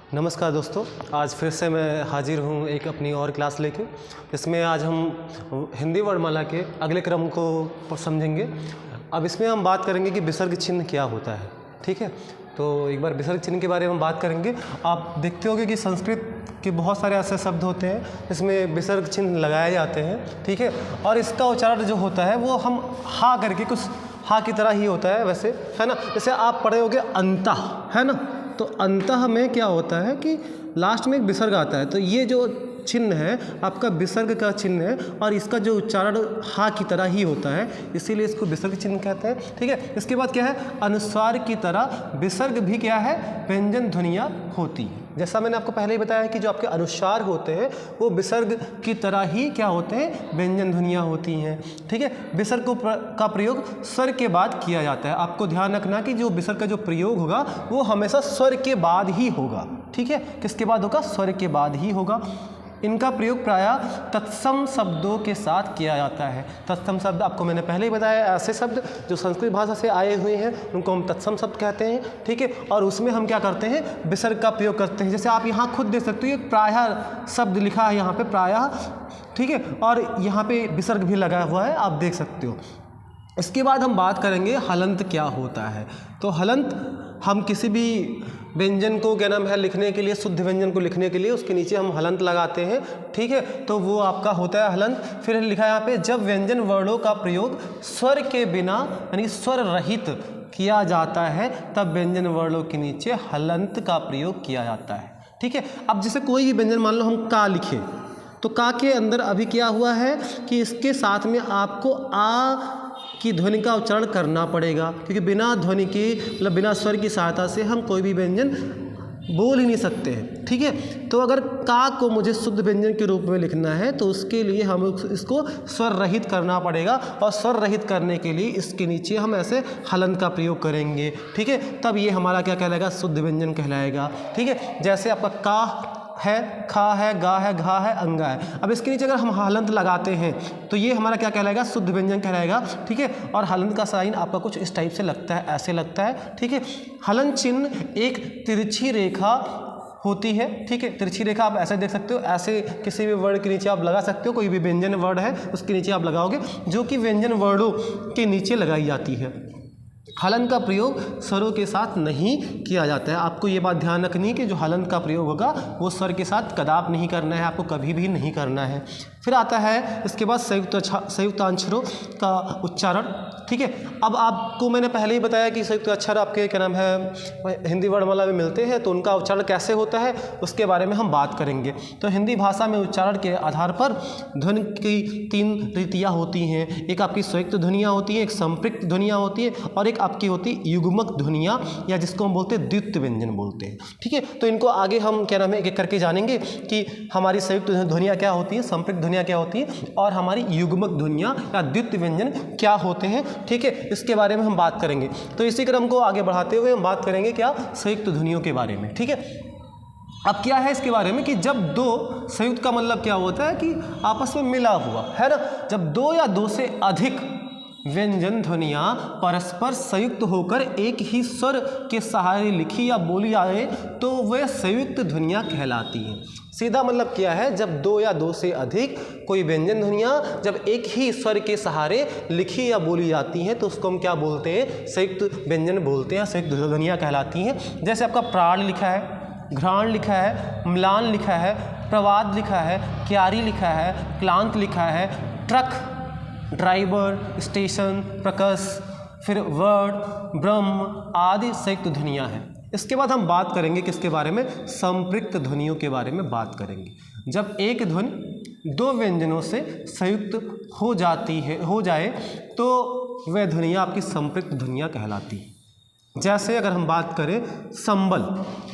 नमस्कार दोस्तों, आज फिर से मैं हाजिर हूँ एक अपनी और क्लास लेके। इसमें आज हम हिंदी वर्णमाला के अगले क्रम को समझेंगे। अब इसमें हम बात करेंगे कि विसर्ग चिन्ह क्या होता है। ठीक है, तो एक बार विसर्ग चिन्ह के बारे में हम बात करेंगे। आप देखते होंगे कि संस्कृत के बहुत सारे ऐसे शब्द होते हैं जिसमें विसर्ग चिन्ह लगाए जाते हैं। ठीक है, और इसका उच्चारण जो होता है वो हम हा करके, कुछ हा की तरह ही होता है वैसे, है ना। जैसे आप पढ़े होगे अंतः, है ना, तो अंतः में क्या होता है कि लास्ट में एक विसर्ग आता है, तो ये जो चिन्ह है आपका विसर्ग का चिन्ह है और इसका जो उच्चारण हा की तरह ही होता है, इसीलिए इसको विसर्ग चिन्ह कहते हैं। ठीक है, इसके बाद क्या है, अनुस्वार की तरह विसर्ग भी क्या है, व्यंजन ध्वनियाँ होती हैं। जैसा मैंने आपको पहले ही बताया कि जो आपके अनुस्वार होते हैं वो विसर्ग की तरह ही क्या होते हैं, व्यंजन ध्वनियाँ होती हैं। ठीक है, विसर्ग का प्रयोग स्वर के बाद किया जाता है। आपको ध्यान रखना कि जो विसर्ग का जो प्रयोग होगा वो हमेशा स्वर के बाद ही होगा। ठीक है, किसके बाद होगा, स्वर के बाद ही होगा। इनका प्रयोग प्रायः तत्सम शब्दों के साथ किया जाता है। तत्सम शब्द आपको मैंने पहले ही बताया, ऐसे शब्द जो संस्कृत भाषा से आए हुए हैं उनको हम तत्सम शब्द कहते हैं। ठीक है, और उसमें हम क्या करते हैं, विसर्ग का प्रयोग करते हैं। जैसे आप यहाँ खुद देख सकते हो, एक प्रायः शब्द लिखा है यहाँ पे, प्रायः। ठीक है, और यहाँ पे विसर्ग भी लगा हुआ है, आप देख सकते हो। इसके बाद हम बात करेंगे हलंत क्या होता है। तो हलंत, हम किसी भी व्यंजन को क्या नाम है लिखने के लिए, शुद्ध व्यंजन को लिखने के लिए उसके नीचे हम हलंत लगाते हैं। ठीक है, तो वो आपका होता है हलंत। फिर लिखा है यहाँ पे, जब व्यंजन वर्णों का प्रयोग स्वर के बिना यानी स्वर रहित किया जाता है तब व्यंजन वर्णों के नीचे हलंत का प्रयोग किया जाता है। ठीक है, अब जैसे कोई भी व्यंजन, मान लो हम का लिखे, तो का के अंदर अभी क्या हुआ है कि इसके साथ में आपको आ की ध्वनि का उच्चारण करना पड़ेगा, क्योंकि बिना ध्वनि की, मतलब बिना स्वर की सहायता से हम कोई भी व्यंजन बोल ही नहीं सकते हैं। ठीक है, तो अगर का को मुझे शुद्ध व्यंजन के रूप में लिखना है तो उसके लिए हम इसको स्वर रहित करना पड़ेगा, और स्वर रहित करने के लिए इसके नीचे हम ऐसे हलंत का प्रयोग करेंगे। ठीक है, तब ये हमारा क्या कहलाएगा, शुद्ध व्यंजन कहलाएगा। ठीक है, जैसे आपका का है, खा है, गा है, घा है, अंगा है। अब इसके नीचे अगर हम हलंत लगाते हैं तो ये हमारा क्या कहलाएगा, शुद्ध व्यंजन कहलाएगा। ठीक है, और हलंत का साइन आपका कुछ इस टाइप से लगता है, ऐसे लगता है। ठीक है, हलंत चिन्ह एक तिरछी रेखा होती है। ठीक है, तिरछी रेखा आप ऐसे देख सकते हो, ऐसे किसी भी वर्ड के नीचे आप लगा सकते हो। कोई भी व्यंजन वर्ड है उसके नीचे आप लगाओगे, जो कि व्यंजन वर्डों के नीचे लगाई जाती है। हलंत का प्रयोग स्वरों के साथ नहीं किया जाता है। आपको ये बात ध्यान रखनी है कि जो हलंत का प्रयोग होगा वो स्वर के साथ कदाप नहीं करना है, आपको कभी भी नहीं करना है। फिर आता है इसके बाद संयुक्त अक्षरों का उच्चारण। ठीक है, अब आपको मैंने पहले ही बताया कि संयुक्त अक्षर आपके क्या नाम है हिंदी वर्णमाला में मिलते हैं, तो उनका उच्चारण कैसे होता है उसके बारे में हम बात करेंगे। तो हिंदी भाषा में उच्चारण के आधार पर ध्वनि की 3 रीतियाँ होती हैं। एक आपकी संयुक्त ध्वनियाँ होती हैं, एक संपृक्त ध्वनियाँ होती है, और एक आपकी होती है युग्मक ध्वनियाँ, या जिसको हम बोलते हैं द्वित्व व्यंजन बोलते हैं। ठीक है, तो इनको आगे हम क्या नाम है एक एक करके जानेंगे कि हमारी संयुक्त ध्वनियाँ क्या होती हैं, संपृक्त ध्वनियाँ क्या होती हैं, और हमारी युग्मक ध्वनियाँ या द्वित्व व्यंजन क्या होते हैं। ठीक है, इसके बारे में हम बात करेंगे। तो इसी क्रम को आगे बढ़ाते हुए हम बात करेंगे क्या, संयुक्त ध्वनियों के बारे में। ठीक है, अब क्या है इसके बारे में कि जब दो, संयुक्त का मतलब क्या होता है कि आपस में मिला हुआ, है ना। जब 2 या 2 से अधिक व्यंजन ध्वनियाँ परस्पर संयुक्त होकर एक ही स्वर के सहारे लिखी या बोली जाए तो वे संयुक्त ध्वनियाँ कहलाती हैं। सीधा मतलब क्या है, जब 2 या 2 से अधिक कोई व्यंजन ध्वनियाँ जब एक ही स्वर के सहारे लिखी या बोली जाती हैं तो उसको हम क्या बोलते हैं, संयुक्त व्यंजन बोलते हैं, संयुक्त ध्वनियाँ कहलाती हैं। जैसे आपका प्राण लिखा है, घ्राण लिखा है, म्लान लिखा है, प्रवाद लिखा है, क्यारी लिखा है, क्लांत लिखा है, ट्रक, ड्राइवर, स्टेशन, प्रकस, फिर वर्ड, ब्रह्म आदि संयुक्त ध्वनियाँ हैं। इसके बाद हम बात करेंगे किसके बारे में, संपृक्त ध्वनियों के बारे में बात करेंगे। जब एक ध्वनि 2 व्यंजनों से संयुक्त हो जाए तो वह ध्वनियाँ आपकी संपृक्त ध्वनियाँ कहलाती हैं। जैसे अगर हम बात करें संबल,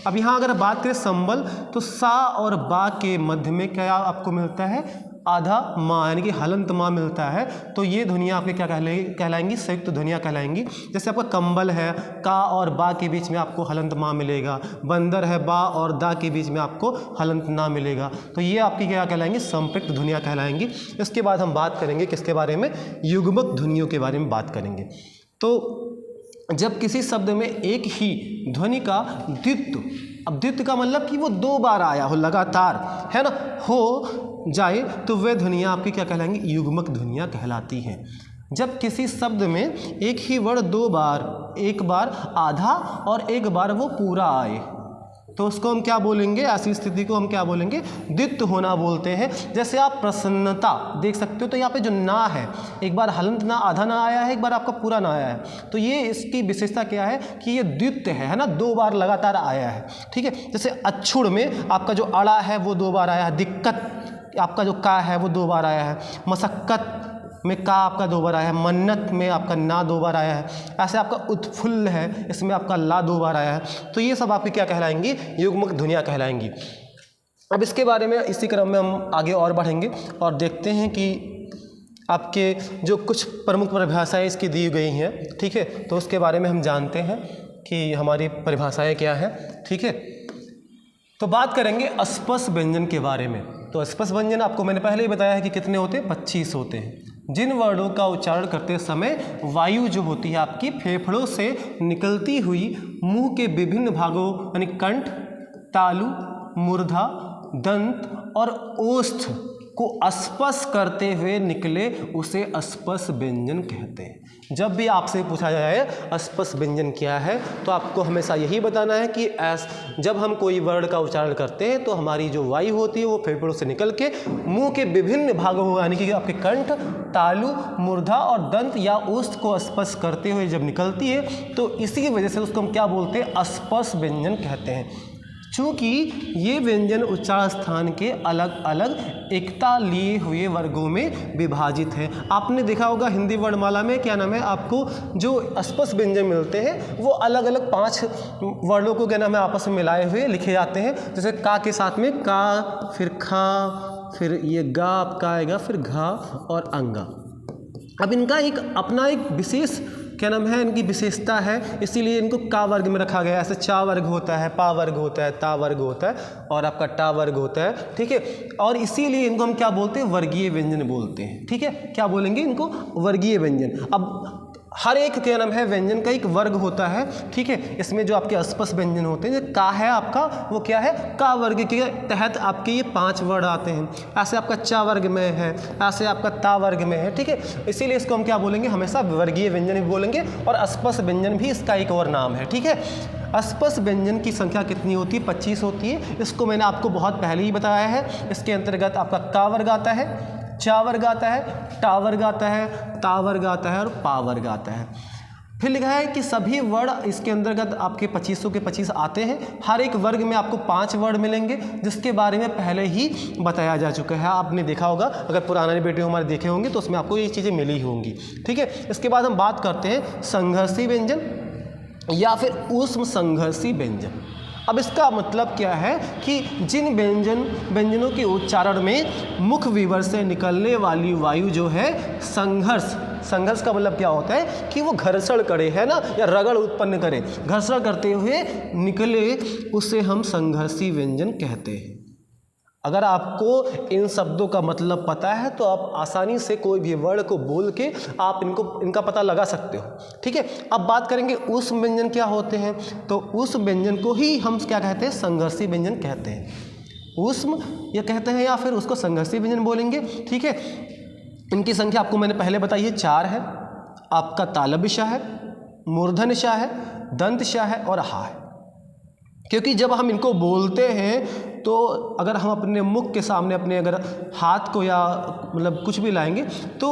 अब यहाँ अगर बात करें संबल तो सा और बा के मध्य में क्या आपको मिलता है, आधा माँ, यानी कि हलंत माँ मिलता है। तो ये ध्वनियाँ आपके क्या कहलाएंगी, संयुक्त ध्वनियाँ कहलाएंगी। जैसे आपका कंबल है, का और बा के बीच में आपको हलंत माँ मिलेगा। बंदर है, बा और दा के बीच में आपको हलंत ना मिलेगा। तो ये आपकी क्या कहलाएंगी, संपृक्त ध्वनियाँ कहलाएंगी। इसके बाद हम बात करेंगे किसके बारे में, युग्मक ध्वनियों के बारे में बात करेंगे। तो जब किसी शब्द में एक ही ध्वनि का द्वित्व अब द्वित्व का मतलब कि वो 2 बार आया हो लगातार, है ना, हो जाए तो वे ध्वनियाँ आपकी क्या कहलाएंगी, युग्मक ध्वनियाँ कहलाती हैं। जब किसी शब्द में एक ही वर्ण 2 बार, एक बार आधा और एक बार वो पूरा आए तो उसको हम क्या बोलेंगे, ऐसी स्थिति को हम क्या बोलेंगे, द्वित्व होना बोलते हैं। जैसे आप प्रसन्नता देख सकते हो तो यहाँ पे जो ना है, एक बार हलंत ना, आधा ना आया है, एक बार आपका पूरा ना आया है, तो ये इसकी विशेषता क्या है कि ये द्वित्व है ना, 2 बार लगातार आया है, ठीक है। जैसे अक्षुण में आपका जो अड़ा है वो 2 बार आया है, दिक्कत आपका जो का है वो 2 बार आया है, मशक्कत में का आपका 2 बार आया है, मन्नत में आपका ना 2 बार आया है, ऐसे आपका उत्फुल्ल है, इसमें आपका ला 2 बार आया है। तो ये सब आपकी क्या कहलाएंगी, युग्मक ध्वनियाँ कहलाएंगी। अब इसके बारे में इसी क्रम में हम आगे और बढ़ेंगे और देखते हैं कि आपके जो कुछ प्रमुख परिभाषाएँ इसकी दी गई हैं, ठीक है, तो उसके बारे में हम जानते हैं कि हमारी परिभाषाएँ क्या हैं, ठीक है। तो बात करेंगे अस्पष्ट व्यंजन के बारे में। तो अस्पष्ट व्यंजन आपको मैंने पहले ही बताया है कि कितने होते हैं, 25 होते हैं। जिन वर्णों का उच्चारण करते समय वायु जो होती है आपकी फेफड़ों से निकलती हुई मुंह के विभिन्न भागों यानी कंठ, तालु, मूर्धा, दंत और ओष्ठ को स्पर्श करते हुए निकले उसे अस्पष्ट व्यंजन कहते हैं। जब भी आपसे पूछा जाए अस्पष्ट व्यंजन क्या है तो आपको हमेशा यही बताना है कि जब हम कोई वर्ण का उच्चारण करते हैं तो हमारी जो वायु होती है वो फेफड़ों से निकल के मुंह के विभिन्न भागों यानी कि आपके कंठ, तालु, मूर्धा और दंत या ओष्ठ को स्पर्श करते हुए जब निकलती है तो इसी वजह से उसको हम क्या बोलते हैं, अस्पष्ट व्यंजन कहते हैं। चूँकि ये व्यंजन उच्चारण स्थान के अलग अलग एकता लिए हुए वर्गों में विभाजित है। आपने देखा होगा हिंदी वर्णमाला में क्या नाम है, आपको जो अस्पष्ट व्यंजन मिलते हैं वो अलग अलग 5 वर्णों को क्या नाम है आपस में मिलाए हुए लिखे जाते हैं। जैसे का के साथ में का, फिर खा, फिर ये गा आपका आएगा, फिर घा और अंगा। अब इनका एक अपना एक विशेष क्या नाम है, इनकी विशेषता है, इसीलिए इनको का वर्ग में रखा गया है। ऐसे चा वर्ग होता है, पा वर्ग होता है, ता वर्ग होता है और आपका टा वर्ग होता है, ठीक है। और इसीलिए इनको हम क्या बोलते हैं, वर्गीय व्यंजन बोलते हैं, ठीक है। क्या बोलेंगे इनको, वर्गीय व्यंजन। अब हर एक क्या नाम है व्यंजन का एक वर्ग होता है, ठीक है। इसमें जो आपके अस्पष्ट व्यंजन होते हैं, जो का है आपका वो क्या है, का वर्ग के तहत आपके ये 5 वर्ण आते हैं। ऐसे आपका चा वर्ग में है, ऐसे आपका ता वर्ग में है, ठीक है। इसीलिए इसको हम क्या बोलेंगे, हमेशा वर्गीय व्यंजन भी बोलेंगे और अस्पष्ट व्यंजन भी इसका एक और नाम है, ठीक है। अस्पष्ट व्यंजन की संख्या कितनी होती है, 25 होती है। इसको मैंने आपको बहुत पहले ही बताया है। इसके अंतर्गत आपका का वर्ग आता है, चा वर्ग आता है, टा वर्ग आता है, ता वर्ग आता है और पा वर्ग आता है। फिर लिखा है कि सभी वर्ण इसके अंतर्गत आपके 25 के 25 आते हैं। हर एक वर्ग में आपको 5 वर्ण मिलेंगे जिसके बारे में पहले ही बताया जा चुका है। आपने देखा होगा, अगर पुराने वीडियो हमारे देखे होंगे तो उसमें आपको ये चीज़ें मिली होंगी, ठीक है। इसके बाद हम बात करते हैं संघर्षी व्यंजन या फिर ऊष्म संघर्षी व्यंजन। अब इसका मतलब क्या है कि जिन व्यंजनों के उच्चारण में मुख विवर से निकलने वाली वायु जो है संघर्ष का मतलब क्या होता है कि वो घर्षण करे, है ना, या रगड़ उत्पन्न करे, घर्षण करते हुए निकले, उसे हम संघर्षी व्यंजन कहते हैं। अगर आपको इन शब्दों का मतलब पता है तो आप आसानी से कोई भी वर्ण को बोल के आप इनका पता लगा सकते हो, ठीक है। अब बात करेंगे ऊष्म व्यंजन क्या होते हैं। तो ऊष्म व्यंजन को ही हम क्या कहते हैं, संघर्षी व्यंजन कहते हैं। ऊष्म ये कहते हैं या फिर उसको संघर्षी व्यंजन बोलेंगे, ठीक है। इनकी संख्या आपको मैंने पहले बताई है, 4 है। आपका तालव्य श है, मूर्धन्य श है, दंत श है और हा है। क्योंकि जब हम इनको बोलते हैं तो अगर हम अपने मुख के सामने अपने अगर हाथ को या मतलब कुछ भी लाएंगे तो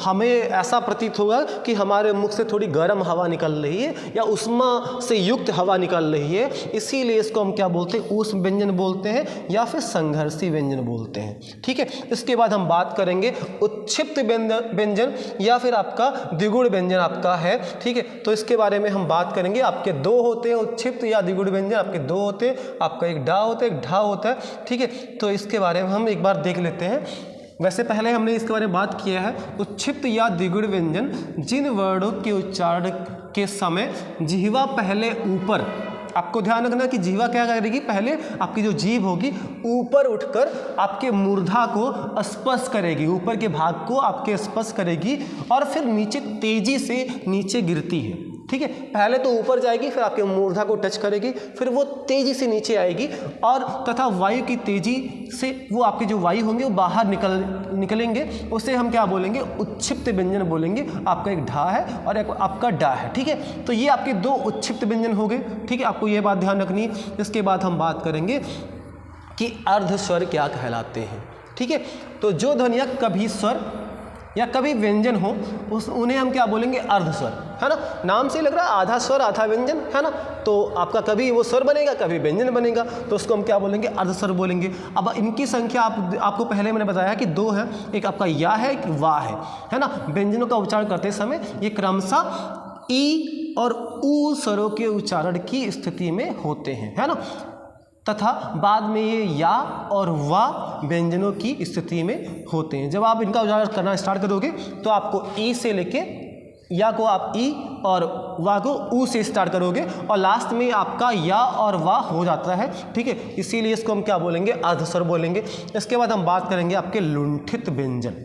हमें ऐसा प्रतीत होगा कि हमारे मुख से थोड़ी गर्म हवा निकल रही है या उष्मा से युक्त हवा निकल रही है। इसीलिए इसको हम क्या बोलते हैं, ऊष्म व्यंजन बोलते हैं या फिर संघर्षी व्यंजन बोलते हैं, ठीक है। इसके बाद हम बात करेंगे उत्क्षिप्त व्यंजन या फिर आपका द्विगुण व्यंजन आपका है, ठीक है। तो इसके बारे में हम बात करेंगे। आपके 2 होते हैं उत्क्षिप्त या द्विगुण व्यंजन, आपके 2 होते हैं, आपका एक डा होता है, एक ढा होता है, ठीक है। तो इसके बारे में हम एक बार देख लेते हैं। वैसे पहले हमने इसके बारे में बात किया है। उत्क्षिप्त या द्विगुण व्यंजन जिन वर्णों के उच्चारण के समय जिह्वा पहले ऊपर, आपको ध्यान रखना कि जिह्वा क्या करेगी, पहले आपकी जो जीभ होगी ऊपर उठकर आपके मूर्धा को स्पर्श करेगी, ऊपर के भाग को आपके स्पर्श करेगी और फिर नीचे तेजी से नीचे गिरती है। ठीक है। पहले तो ऊपर जाएगी, फिर आपके मूर्धा को टच करेगी, फिर वो तेजी से नीचे आएगी और तथा वायु की तेजी से वो आपके जो वायु होंगे वो बाहर निकलेंगे। उसे हम क्या बोलेंगे? उच्छिप्त व्यंजन बोलेंगे। आपका एक ढा है और एक आपका डा है, ठीक है। तो ये आपके दो उच्छिप्त व्यंजन हो गए, ठीक है। आपको ये बात ध्यान रखनी है। इसके बाद हम बात करेंगे कि अर्ध स्वर क्या कहलाते हैं, ठीक है। तो जो ध्वनियाँ कभी स्वर या कभी व्यंजन हो उन्हें हम क्या बोलेंगे? अर्ध स्वर, है ना। नाम से लग रहा है आधा स्वर आधा व्यंजन, है ना। तो आपका कभी वो स्वर बनेगा, कभी व्यंजन बनेगा, तो उसको हम क्या बोलेंगे? अर्ध स्वर बोलेंगे। अब इनकी संख्या आपको पहले मैंने बताया कि दो है, एक आपका या है, एक वा है ना। व्यंजनों का उच्चारण करते समय ये क्रमशः ई और ऊ स्वरों के उच्चारण की स्थिति में होते हैं, है ना। तथा बाद में ये या और वा व्यंजनों की स्थिति में होते हैं। जब आप इनका उच्चारण करना स्टार्ट करोगे तो आपको ई से लेके या को आप ई और वा को ऊ से स्टार्ट करोगे और लास्ट में आपका या और वा हो जाता है, ठीक है। इसीलिए इसको हम क्या बोलेंगे? अर्धस्वर बोलेंगे। इसके बाद हम बात करेंगे आपके लुंठित व्यंजन,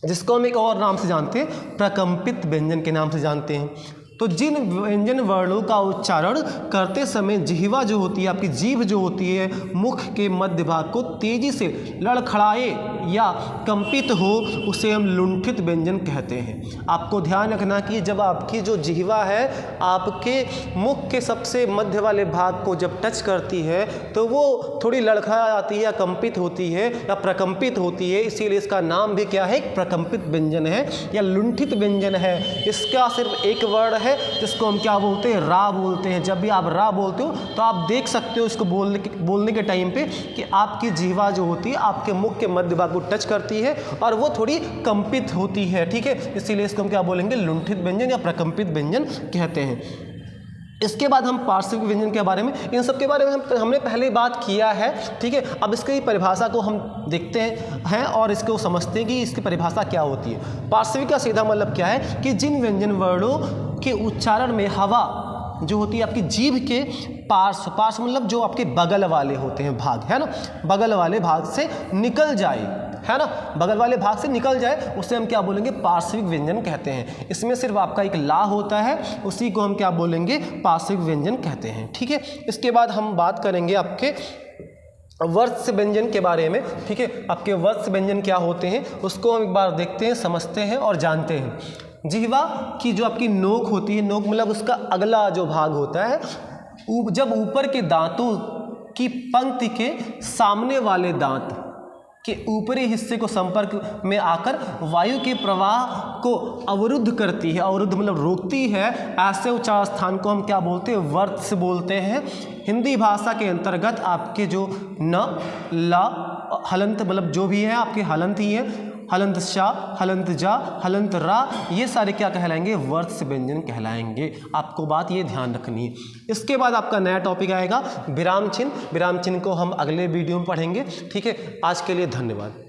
जिसको हम एक और नाम से जानते हैं, प्रकंपित व्यंजन के नाम से जानते हैं। तो जिन व्यंजन वर्णों का उच्चारण करते समय जिह्वा जो होती है, आपकी जीभ जो होती है, मुख के मध्य भाग को तेजी से लड़खड़ाए या कंपित हो, उसे हम लुंठित व्यंजन कहते हैं। आपको ध्यान रखना कि जब आपकी जो जिह्वा है आपके मुख के सबसे मध्य वाले भाग को जब टच करती है तो वो थोड़ी लड़खड़ा जाती है या कंपित होती है या प्रकंपित होती है। इसीलिए इसका नाम भी क्या है? प्रकंपित व्यंजन है या लुंठित व्यंजन है। इसका सिर्फ एक वर्ड है जिसको हम क्या बोलते हैं? रा बोलते हैं। जब भी आप रा बोलते हो तो आप देख सकते हो इसको बोलने के टाइम पे कि आपकी जिह्वा जो होती है आपके मुख के मध्य भाग को टच करती है और वो थोड़ी कंपित होती है, ठीक है। इसीलिए इसको हम क्या बोलेंगे? लुंठित व्यंजन या प्रकंपित व्यंजन कहते हैं। इसके बाद हम पार्श्विक व्यंजन के बारे में, इन सब के बारे में हमने पहले बात किया है, ठीक है। अब इसकी परिभाषा को हम देखते हैं और इसको समझते हैं कि इसकी परिभाषा क्या होती है। पार्श्विक का सीधा मतलब क्या है कि जिन व्यंजन वर्णों के उच्चारण में हवा जो होती है आपकी जीभ के पार्श्व मतलब जो आपके बगल वाले होते हैं भाग, है ना, बगल वाले भाग से निकल जाए, है ना, बगल वाले भाग से निकल जाए, उसे हम क्या बोलेंगे? पार्श्विक व्यंजन कहते हैं। इसमें सिर्फ आपका एक ला होता है, उसी को हम क्या बोलेंगे? पार्श्विक व्यंजन कहते हैं, ठीक है। इसके बाद हम बात करेंगे आपके वर्ष व्यंजन के बारे में, ठीक है। आपके वर्ष व्यंजन क्या होते हैं उसको हम एक बार देखते हैं, समझते हैं और जानते हैं। जिह्वा की जो आपकी नोक होती है, नोक मतलब उसका अगला जो भाग होता है, जब ऊपर के दांतों की पंक्ति के सामने वाले दांत के ऊपरी हिस्से को संपर्क में आकर वायु के प्रवाह को अवरुद्ध करती है, अवरुद्ध मतलब रोकती है, ऐसे उच्चारण स्थान को हम क्या बोलते हैं? वर्ष बोलते हैं। हिंदी भाषा के अंतर्गत आपके जो न, ला, हलंत मतलब जो भी है आपके हलंत ही है, हलंत शाह, हलंत जा, हलंत रा, ये सारे क्या कहलाएंगे? वर्ष व्यंजन कहलाएंगे। आपको बात ये ध्यान रखनी है। इसके बाद आपका नया टॉपिक आएगा विराम चिन्ह। विराम चिन्ह को हम अगले वीडियो में पढ़ेंगे, ठीक है। आज के लिए धन्यवाद।